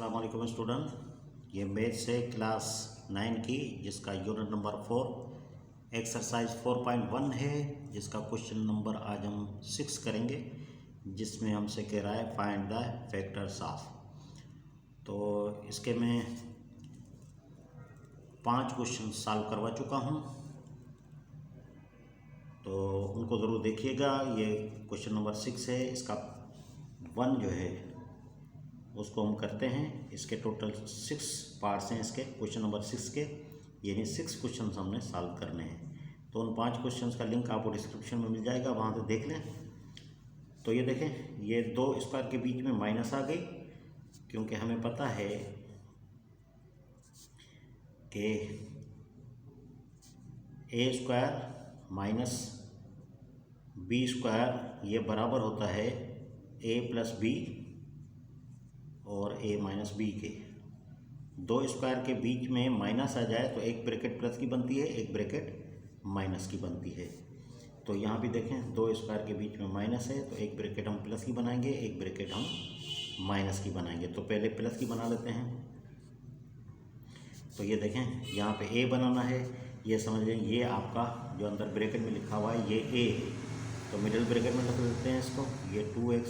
अस्सलाम वालेकुम स्टूडेंट, ये मैथ्स है क्लास 9 की जिसका यूनिट नंबर 4 एक्सरसाइज 4.1 है, जिसका क्वेश्चन नंबर आज हम 6 करेंगे, जिसमें हमसे कह रहा है फाइंड द फैक्टर्स ऑफ। तो इसके मैं 5 क्वेश्चन सॉल्व करवा चुका हूँ, तो उनको ज़रूर देखिएगा। ये क्वेश्चन नंबर 6 है, इसका 1 जो है उसको हम करते हैं। इसके टोटल 6 पार्ट्स हैं इसके क्वेश्चन नंबर 6 के, यानी 6 क्वेश्चन हमने सॉल्व करने हैं। तो उन 5 क्वेश्चंस का लिंक आपको डिस्क्रिप्शन में मिल जाएगा, वहाँ से देख लें। तो ये देखें, ये 2 स्क्वायर के बीच में माइनस आ गई, क्योंकि हमें पता है कि ए स्क्वायर माइनस बी स्क्वायर ये बराबर होता है ए प्लस बी और ए माइनस बी के। 2 स्क्वायर के बीच में माइनस आ जाए तो एक ब्रैकेट प्लस की बनती है, एक ब्रैकेट माइनस की बनती है। तो यहाँ भी देखें, 2 स्क्वायर के बीच में माइनस है तो एक ब्रैकेट हम प्लस की बनाएंगे, एक ब्रैकेट हम माइनस की बनाएंगे। तो पहले प्लस की बना लेते हैं। तो ये देखें, यहाँ पे ए बनाना है, ये समझ लें ये आपका जो अंदर ब्रैकेट में लिखा हुआ है ये ए है, तो मिडिल ब्रैकेट में लिख देते हैं इसको। ये 2x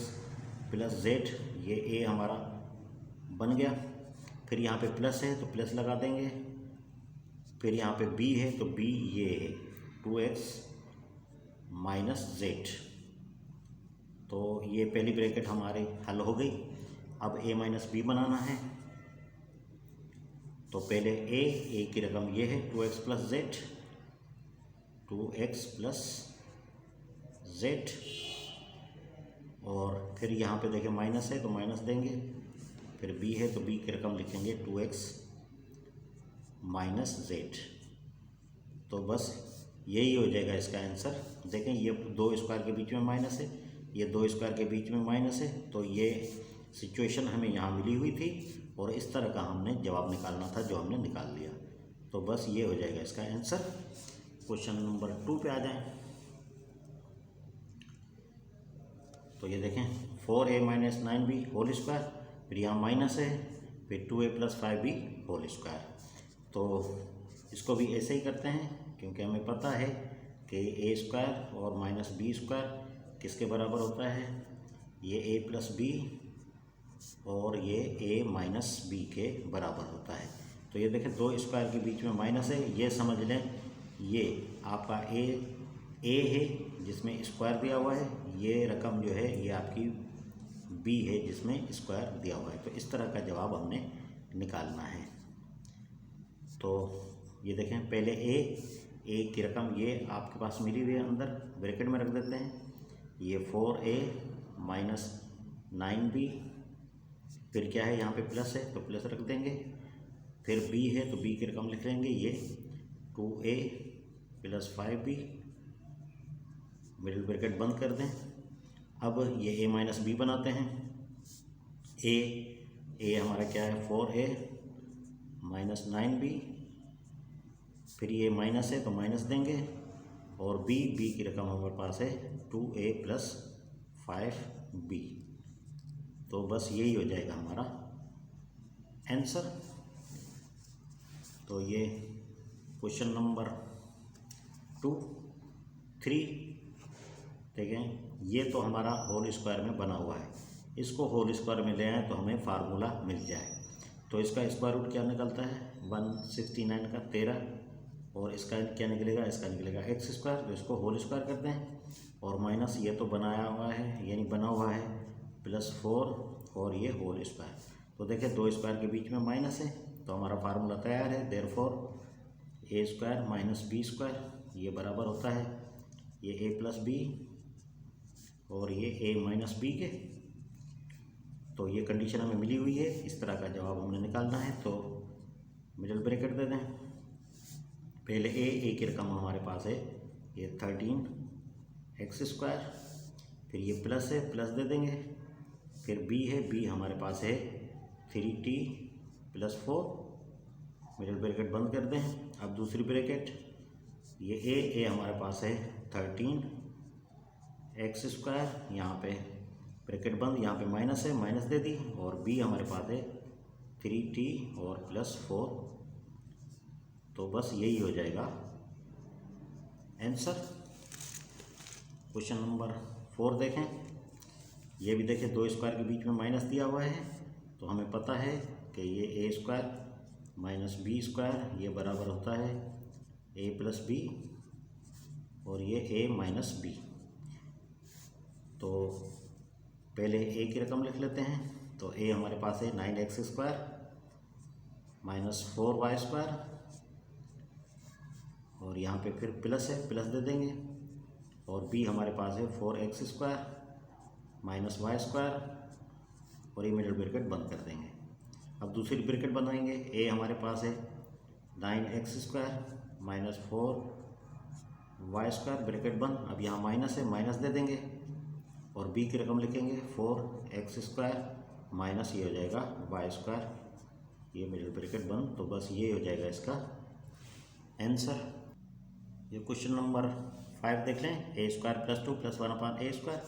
प्लस जेड, ये ए हमारा बन गया। फिर यहाँ पे प्लस है तो प्लस लगा देंगे। फिर यहाँ पे बी है तो बी ये है 2x माइनस जेड। तो ये पहली ब्रैकेट हमारी हल हो गई। अब a माइनस बी बनाना है, तो पहले a की रकम ये है 2x plus Z, 2x plus Z. और फिर यहाँ पे देखें माइनस है तो माइनस देंगे। फिर b है तो b की रकम लिखेंगे 2x माइनस जेड। तो बस यही हो जाएगा इसका आंसर। देखें, ये 2 स्क्वायर के बीच में माइनस है, ये 2 स्क्वायर के बीच में माइनस है, तो ये सिचुएशन हमें यहाँ मिली हुई थी और इस तरह का हमने जवाब निकालना था, जो हमने निकाल लिया। तो बस ये हो जाएगा इसका आंसर। क्वेश्चन नंबर 2 पे आ जाएं। तो ये देखें, 4a minus 9b whole square, फिर यहाँ माइनस है, फिर 2a plus 5b whole square. तो इसको भी ऐसे ही करते हैं, क्योंकि हमें पता है कि ए स्क्वायर और माइनस बी स्क्वायर किसके बराबर होता है, ये ए प्लस बी और ये ए माइनस बी के बराबर होता है। तो ये देखें, 2 स्क्वायर के बीच में माइनस है, ये समझ लें ये आपका ए है जिसमें स्क्वायर दिया हुआ है, ये रकम जो है ये आपकी बी है जिसमें स्क्वायर दिया हुआ है। तो इस तरह का जवाब हमने निकालना है। तो ये देखें, पहले ए की रकम ये आपके पास मिली हुई है, अंदर ब्रैकेट में रख देते हैं। ये 4a माइनस 9b, फिर क्या है यहाँ पे प्लस है तो प्लस रख देंगे। फिर b है तो b की रकम लिख लेंगे, ये 2a plus 5b, middle bracket बंद कर दें। अब ये a माइनस बी बनाते हैं। ए हमारा क्या है 4a माइनस 9b, फिर ये माइनस है तो माइनस देंगे, और b की रकम हमारे पास है 2a प्लस 5b। तो बस यही हो जाएगा हमारा आंसर। तो ये क्वेश्चन नंबर 3 देखें, ये तो हमारा होल स्क्वायर में बना हुआ है, इसको होल स्क्वायर में ले आए तो हमें फार्मूला मिल जाए। तो इसका स्क्वायर रूट क्या निकलता है 169 का 13, और इसका क्या निकलेगा, इसका निकलेगा एक्स स्क्वायर। तो इसको होल स्क्वायर करते हैं, और माइनस ये तो बनाया हुआ है, यानी बना हुआ है प्लस 4 और ये होल स्क्वायर। तो देखिए 2 स्क्वायर के बीच में माइनस है, तो हमारा फार्मूला तैयार है। देयरफॉर ए स्क्वायर माइनस बी स्क्वायर ये बराबर होता है ये ए प्लस बी और ये ए माइनस बी के। तो ये कंडीशन हमें मिली हुई है, इस तरह का जवाब हमने निकालना है। तो मिडिल ब्रैकेट दे दें। पहले ए की रकम हमारे पास है ये 13x स्क्वायर, फिर ये प्लस है प्लस दे देंगे। फिर बी है, बी हमारे पास है 3t प्लस 4, मिडिल ब्रैकेट बंद कर दें। अब दूसरी ब्रैकेट, ये ए हमारे पास है 13x स्क्वायर, यहाँ पे ब्रैकेट बंद, यहाँ पे माइनस है माइनस दे दी, और बी हमारे पास है 3t और प्लस 4। तो बस यही हो जाएगा आंसर। क्वेश्चन नंबर 4 देखें। ये भी देखें, 2 स्क्वायर के बीच में माइनस दिया हुआ है, तो हमें पता है कि ये ए स्क्वायर माइनस बी स्क्वायर ये बराबर होता है ए प्लस बी, और ये ए माइनस बी। तो पहले ए की रकम लिख लेते हैं। तो ए हमारे पास है 9x square minus 4y square, और यहाँ पे फिर प्लस है, प्लस दे देंगे। और बी हमारे पास है 4x square minus Y square, और ये मिडिल ब्रैकेट बंद कर देंगे। अब दूसरी ब्रैकेट बनाएंगे। ए हमारे पास है 9x square minus 4y square, bracket बंद। अब यहाँ माइनस है, माइनस दे देंगे। और बी की रकम लिखेंगे 4x स्क्वायर माइनस ये हो जाएगा वाई स्क्वायर, ये मिडिल ब्रैकेट बंद। तो बस ये हो जाएगा इसका आंसर। ये क्वेश्चन नंबर 5 देख लें। A square plus 2 plus 1/a square,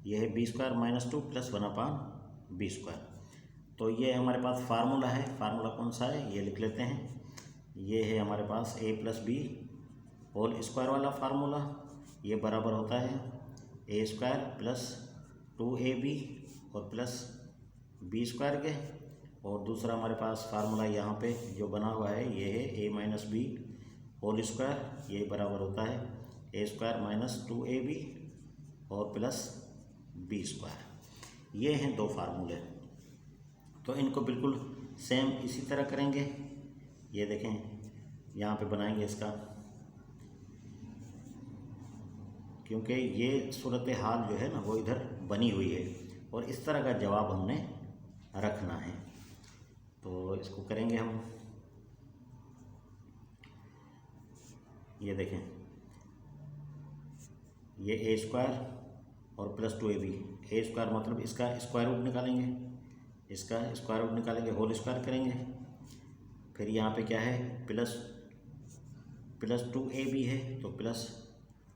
ये है B square minus 2 plus 1/b square. तो ये हमारे पास फार्मूला है। फार्मूला कौन सा है ये लिख लेते हैं। ये है हमारे पास a plus B whole square वाला फार्मूला, ये बराबर होता है ए स्क्वायर प्लस 2ab और प्लस बी स्क्वायर के। और दूसरा हमारे पास फार्मूला यहाँ पे जो बना हुआ है ये है a minus B whole square, ये बराबर होता है ए स्क्वायर माइनस 2ab और प्लस बी स्क्वायर। ये हैं 2 फार्मूले। तो इनको बिल्कुल सेम इसी तरह करेंगे। ये देखें, यहाँ पे बनाएंगे इसका, क्योंकि ये सूरत हाल जो है ना वो इधर बनी हुई है, और इस तरह का जवाब हमने रखना है। तो इसको करेंगे हम। ये देखें, ये ए स्क्वायर और प्लस 2ab। ए स्क्वायर मतलब इसका स्क्वायर रूट निकालेंगे, इसका स्क्वायर रूट निकालेंगे, होल स्क्वायर करेंगे। फिर यहाँ पे क्या है, प्लस 2ab है तो प्लस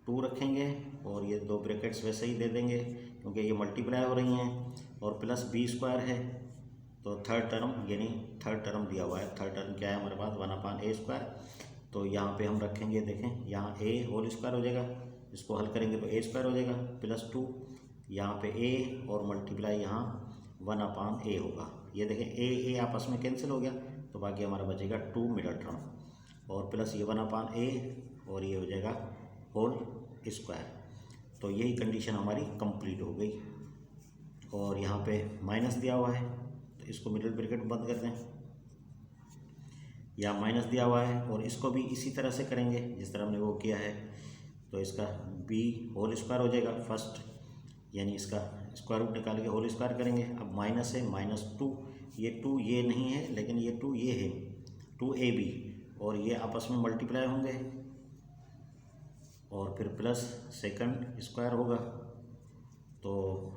2 रखेंगे, और ये 2 ब्रैकेट्स वैसे ही दे देंगे क्योंकि ये मल्टीप्लाई हो रही हैं। और प्लस बी स्क्वायर है, तो थर्ड टर्म यानी थर्ड टर्म दिया हुआ है। थर्ड टर्म क्या है हमारे पास 1/a स्क्वायर। तो यहाँ पे हम रखेंगे, देखें यहाँ a होल स्क्वायर हो जाएगा, इसको हल करेंगे तो a स्क्वायर हो जाएगा प्लस 2, यहाँ पे a और मल्टीप्लाई यहाँ 1/a होगा। ये देखें a आपस में कैंसिल हो गया, तो बाकी हमारा बचेगा 2 मिडल टर्म, और प्लस ये 1/a और ये हो जाएगा होल स्क्वायर। तो यही कंडीशन हमारी कंप्लीट हो गई। और यहाँ पे माइनस दिया हुआ है, तो इसको मिडिल ब्रैकेट बंद कर दें। यहाँ माइनस दिया हुआ है, और इसको भी इसी तरह से करेंगे जिस तरह हमने वो किया है। तो इसका b होल स्क्वायर हो जाएगा फर्स्ट, यानी इसका स्क्वायर रूट निकाल के होल स्क्वायर करेंगे। अब माइनस है, माइनस 2, ये 2 ये नहीं है लेकिन ये 2 ये है 2ab, और ये आपस में मल्टीप्लाई होंगे, और फिर प्लस सेकंड स्क्वायर होगा। तो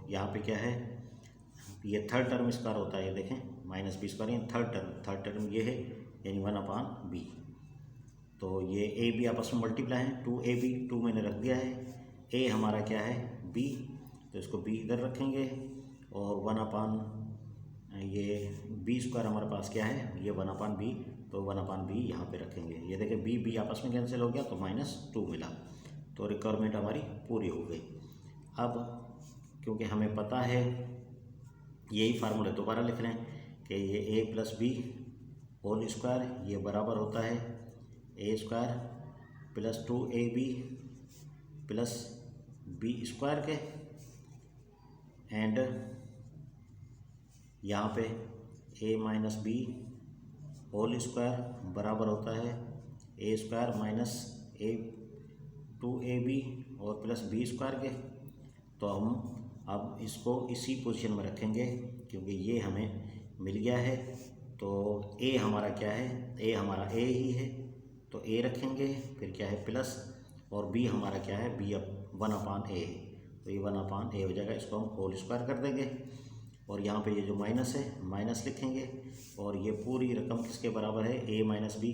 यहाँ पे क्या है, ये थर्ड टर्म स्क्वायर होता है। ये देखें माइनस बी स्क्वायर, ये थर्ड टर्म ये है यानी 1/b। तो ये ए बी आपस में मल्टीप्लाई है, 2ab 2 मैंने रख दिया है। ए हमारा क्या है b, तो इसको b इधर रखेंगे, और 1/, ये b स्क्वायर हमारे पास क्या है ये 1/b, तो 1/b यहाँ पे रखेंगे। ये देखें b आपस में कैंसिल हो गया तो -2 मिला, तो रिक्वायरमेंट हमारी पूरी हो गई। अब क्योंकि हमें पता है यही फार्मूला दोबारा लिख लें कि ये a plus B whole square ये बराबर होता है A square plus 2ab plus B square के, एंड यहाँ पे a minus B whole square बराबर होता है ए स्क्वायर माइनस 2ab और प्लस बी स्क्वायर के। तो हम अब इसको इसी पोजीशन में रखेंगे क्योंकि ये हमें मिल गया है। तो a हमारा क्या है, a हमारा a ही है, तो a रखेंगे, फिर क्या है प्लस, और b हमारा क्या है b अब 1/a है, तो ये 1/a हो जाएगा। इसको हम होल स्क्वायर कर देंगे, और यहाँ पे ये जो माइनस है माइनस लिखेंगे, और ये पूरी रकम किसके बराबर है a minus B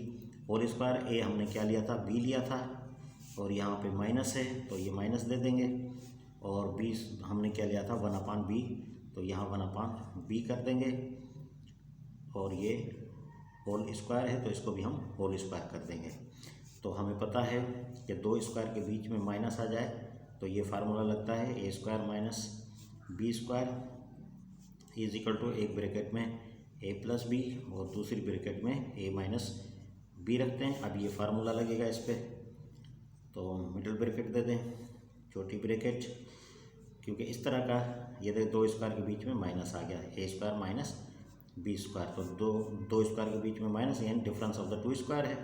whole square. a हमने क्या लिया था b लिया था, और यहाँ पे माइनस है तो ये माइनस दे देंगे, और b हमने क्या लिया था 1/b, तो यहाँ 1/b कर देंगे, और ये होल स्क्वायर है तो इसको भी हम होल स्क्वायर कर देंगे। तो हमें पता है कि दो स्क्वायर के बीच में माइनस आ जाए तो ये फार्मूला लगता है A square minus B square is equal to एक ब्रैकेट में ए प्लस बी और दूसरी ब्रैकेट में ए माइनस बी रखते हैं। अब ये फार्मूला लगेगा इस पर, तो मिडिल ब्रैकेट दे दें, छोटी ब्रैकेट, क्योंकि इस तरह का ये दो स्क्वायर के बीच में माइनस आ गया, ए स्क्वायर माइनस बी स्क्वायर, तो दो स्क्वायर के बीच में माइनस यानी difference of the two square है,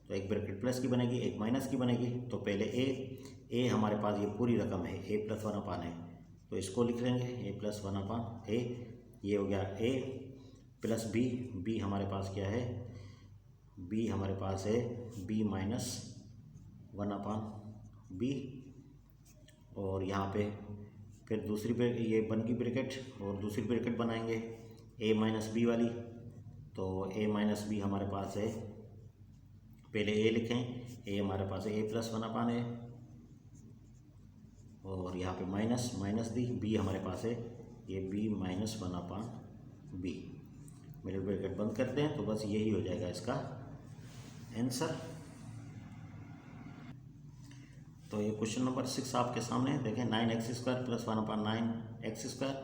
तो एक ब्रैकेट प्लस की बनेगी एक माइनस की बनेगी। तो पहले ए हमारे पास ये पूरी रकम है ए प्लस 1/n है, तो इसको लिख लेंगे ए प्लस 1/a, ये हो गया ए प्लस बी हमारे पास क्या है, बी हमारे पास है बी माइनस 1/b, और यहाँ पे फिर दूसरी ये बन की ब्रैकेट और दूसरी ब्रैकेट बनाएंगे ए माइनस बी वाली, तो ए माइनस बी हमारे पास है, पहले ए लिखें, ए हमारे पास है ए प्लस 1/a, और यहाँ पे माइनस दी, बी हमारे पास है ये B minus 1/b, middle bracket बंद करते हैं, तो बस यही हो जाएगा इसका आंसर। तो ये क्वेश्चन नंबर 6 आपके सामने देखें, 9x² plus 1/9x²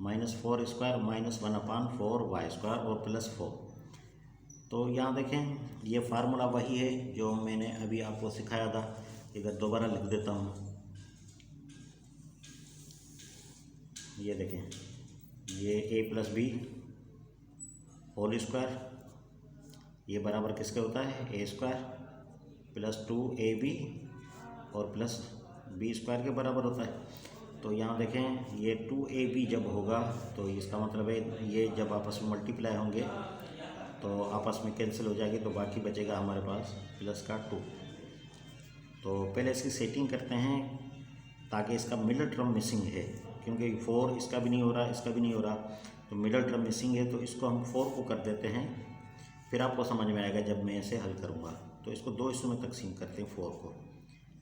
minus 4² minus 1/4y² और प्लस 4। तो यहाँ देखें ये फार्मूला वही है जो मैंने अभी आपको सिखाया था, इधर दोबारा लिख देता हूँ। ये देखें, ये a plus B whole square, ये बराबर किसके होता है a स्क्वायर प्लस 2ab और प्लस बी स्क्वायर के बराबर होता है। तो यहाँ देखें ये 2ab जब होगा तो इसका मतलब है ये जब आपस में मल्टीप्लाई होंगे तो आपस में कैंसिल हो जाएगी, तो बाकी बचेगा हमारे पास प्लस का 2। तो पहले इसकी सेटिंग करते हैं ताकि इसका मिडिल टर्म मिसिंग है, क्योंकि 4 इसका भी नहीं हो रहा इसका भी नहीं हो रहा, तो मिडिल टर्म मिसिंग है, तो इसको हम 4 को कर देते हैं, फिर आपको समझ में आएगा जब मैं इसे हल करूँगा। तो इसको दो हिस्सों में तकसीम करते हैं 4 को।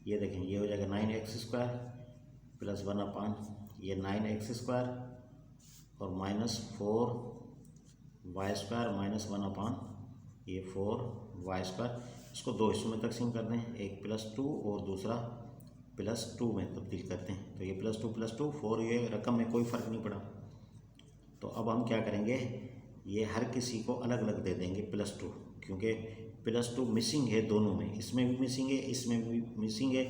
ये देखें ये हो जाएगा 9x² प्लस 1/, ये 9x² और माइनस 4y² माइनस 1/, ये 4y²। इसको दो हिस्सों में तकसीम कर दें, एक +2 और दूसरा +2 में तब्दील करते हैं, तो ये +2 4, ये रकम में कोई फ़र्क नहीं पड़ा। तो अब हम क्या करेंगे, ये हर किसी को अलग अलग दे देंगे +2, क्योंकि +2 मिसिंग है दोनों में, इसमें भी मिसिंग है इसमें भी मिसिंग है।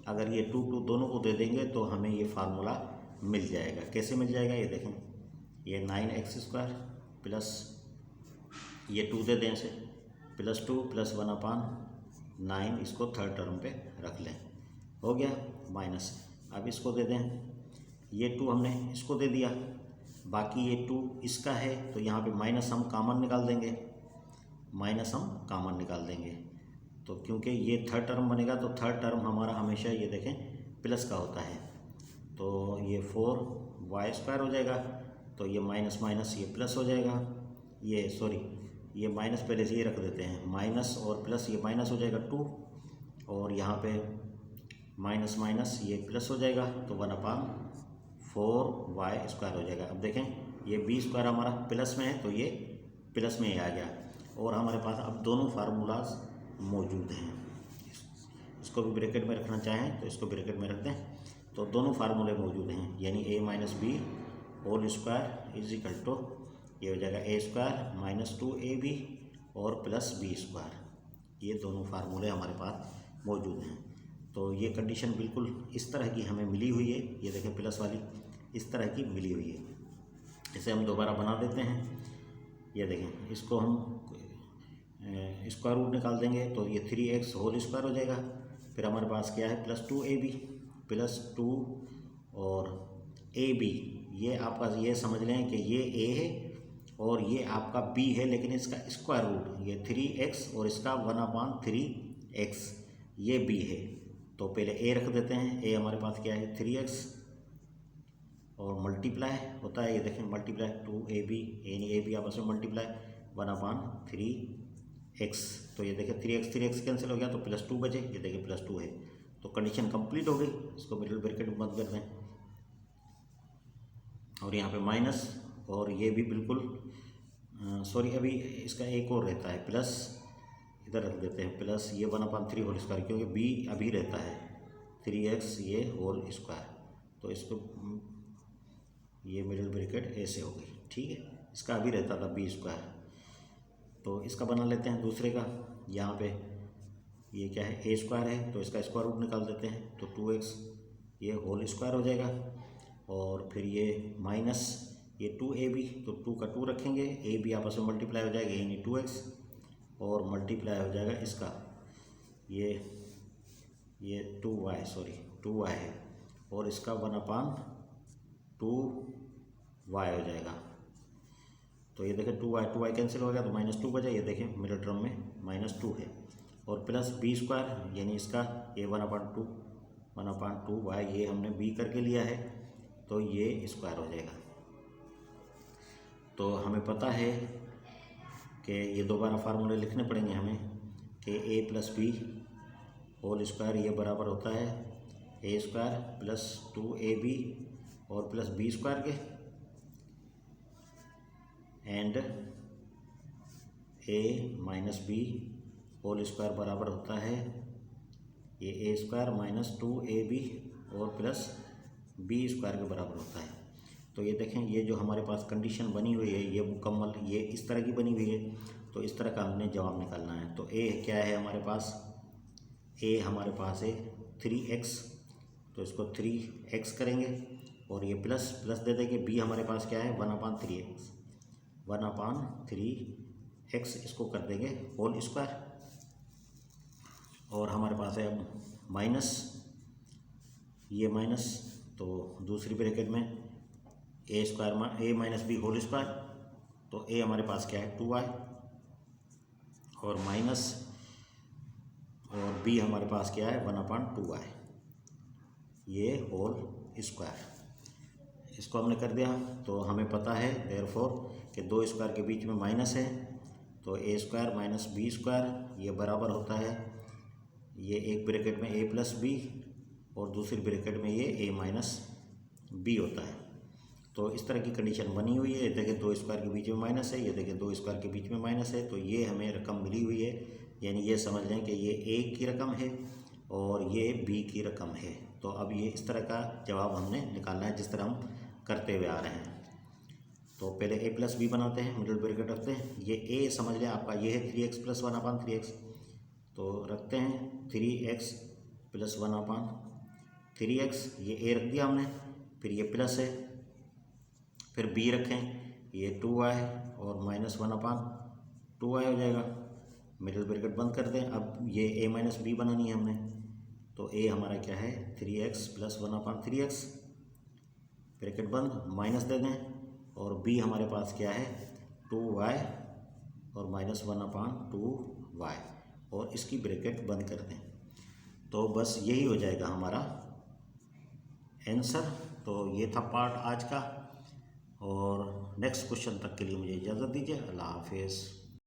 अगर ये 2 दोनों को दे देंगे तो हमें ये फार्मूला मिल जाएगा। कैसे मिल जाएगा ये देखें, ये 9x² प्लस ये 2 दे दें इसे, +2 प्लस 1/9, इसको थर्ड टर्म पे रख लें, हो गया माइनस। अब इसको दे दें, ये 2 हमने इसको दे दिया, बाकी ये 2 इसका है, तो यहाँ पे माइनस हम कॉमन निकाल देंगे, तो क्योंकि ये थर्ड टर्म बनेगा तो थर्ड टर्म हमारा हमेशा ये देखें प्लस का होता है, तो ये 4y² हो जाएगा, तो ये माइनस ये प्लस हो जाएगा, ये सॉरी ये माइनस पहले से ये रख देते हैं, माइनस और प्लस ये माइनस हो जाएगा 2, और यहाँ पे माइनस ये प्लस हो जाएगा, तो 1/4y² हो जाएगा। अब देखें ये b² हमारा प्लस में है तो ये प्लस में ही आ गया, और हमारे पास अब दोनों फार्मूलाज मौजूद हैं। इसको भी ब्रैकेट में रखना चाहें तो इसको ब्रैकेट में रख दें, तो दोनों फार्मूले मौजूद हैं, यानी a minus B whole square is equal to ये हो जाएगा a² माइनस 2ab और प्लस b²। ये दोनों फार्मूले हमारे पास मौजूद हैं। तो ये कंडीशन बिल्कुल इस तरह की हमें मिली हुई है, ये देखें प्लस वाली इस तरह की मिली हुई है। इसे हम दोबारा बना देते हैं, ये देखें इसको हम स्क्वायर रूट निकाल देंगे, तो ये 3x होल स्क्वायर हो जाएगा। फिर हमारे पास क्या है +2ab +2 और ab, ये आपका ये समझ लें कि ये a है और ये आपका b है, लेकिन इसका स्क्वायर रूट ये 3x और इसका 1/3x ये b है। तो पहले a रख देते हैं, a हमारे पास क्या है 3x और मल्टीप्लाई होता है, ये देखें मल्टीप्लाई 2ab यानी ab आपस में मल्टीप्लाई 1/3x, तो ये देखें 3x कैंसिल हो गया तो +2 बचे, ये देखें +2 है, तो कंडीशन कंप्लीट हो गई। इसको मिडिल ब्रैकेट बंद कर दें, और यहाँ पे माइनस और ये भी बिल्कुल सॉरी अभी इसका एक और रहता है प्लस, इधर रख देते हैं प्लस ये 1/3 होल स्क्वायर, क्योंकि बी अभी रहता है 3x ये होल स्क्वायर, तो इसको ये मिडिल ब्रैकेट ऐसे हो गई, ठीक है। इसका अभी रहता था बी स्क्वायर, तो इसका बना लेते हैं दूसरे का। यहाँ पे ये क्या है, ए स्क्वायर है, तो इसका स्क्वायर रूट निकाल देते हैं, तो 2x ये होल स्क्वायर हो जाएगा। और फिर ये माइनस ये 2ab, तो 2 का 2 रखेंगे, ए बी आपस में मल्टीप्लाई हो जाएगा, यानी 2x, और मल्टीप्लाई हो जाएगा इसका ये 2y, सॉरी 2y है, और इसका 1/2y हो जाएगा। तो ये देखें 2y कैंसिल हो गया, तो -2 बचा, ये देखें मिडिल टर्म में -2 है, और प्लस बी स्क्वायर, यानी इसका ये 1/2y ये हमने b करके लिया है, तो ये स्क्वायर हो जाएगा। तो हमें पता है कि ये दोबारा फार्मूले लिखने पड़ेंगे हमें कि a + b होल स्क्वायर ये बराबर होता है a स्क्वायर प्लस 2ab और प्लस b स्क्वायर के, and a - b whole square बराबर होता है ये a स्क्वायर माइनस 2ab और प्लस b स्क्वायर के बराबर होता है। तो ये देखें, ये जो हमारे पास कंडीशन बनी हुई है ये मुकम्मल ये इस तरह की बनी हुई है, तो इस तरह का हमने जवाब निकालना है। तो a क्या है हमारे पास, a हमारे पास है 3x, तो इसको 3x करेंगे, और ये प्लस दे देंगे। b हमारे पास क्या है 1/3x, इसको कर देंगे होल स्क्वायर, और हमारे पास है अब माइनस, ये माइनस, तो दूसरी ब्रैकेट में a square a - b whole square, तो a हमारे पास क्या है 2y, और माइनस, और b हमारे पास क्या है 1/2y ये होल स्क्वायर। इसको हमने कर दिया, तो हमें पता है देयरफॉर कि दो स्क्वायर के बीच में माइनस है, तो a square minus b square ये बराबर होता है, ये एक ब्रैकेट में a + b और दूसरी ब्रैकेट में ये a - b होता है। तो इस तरह की कंडीशन बनी हुई है। देखिए 2 स्क्वायर के बीच में माइनस है, ये देखिए 2 स्क्वायर के बीच में माइनस है, तो ये हमें रकम मिली हुई है, यानी ये समझ लें कि ये a की रकम है और ये b की रकम है। तो अब ये इस तरह का जवाब हमने निकालना है जिस तरह हम करते हुए आ रहे हैं। तो पहले a + b बनाते हैं, मिडिल ब्रैकेट रखते हैं, ये a समझ लें आपका ये है 3x + 1/3x, तो रखते हैं 3x + 1/3x, ये a रख दिया हमने, फिर ये प्लस है, फिर b रखें, ये 2y और माइनस 1/2y हो जाएगा, मिडिल ब्रैकेट बंद कर दें। अब ये a - b बनानी है हमने, तो a हमारा क्या है 3x + 1/3x, ब्रैकेट बंद, माइनस दे दें, और b हमारे पास क्या है 2y और माइनस 1/2y, और इसकी ब्रैकेट बंद कर दें। तो बस यही हो जाएगा हमारा आंसर। तो ये था पार्ट आज का, और नेक्स्ट क्वेश्चन तक के लिए मुझे इजाज़त दीजिए। अल्लाह हाफिज़।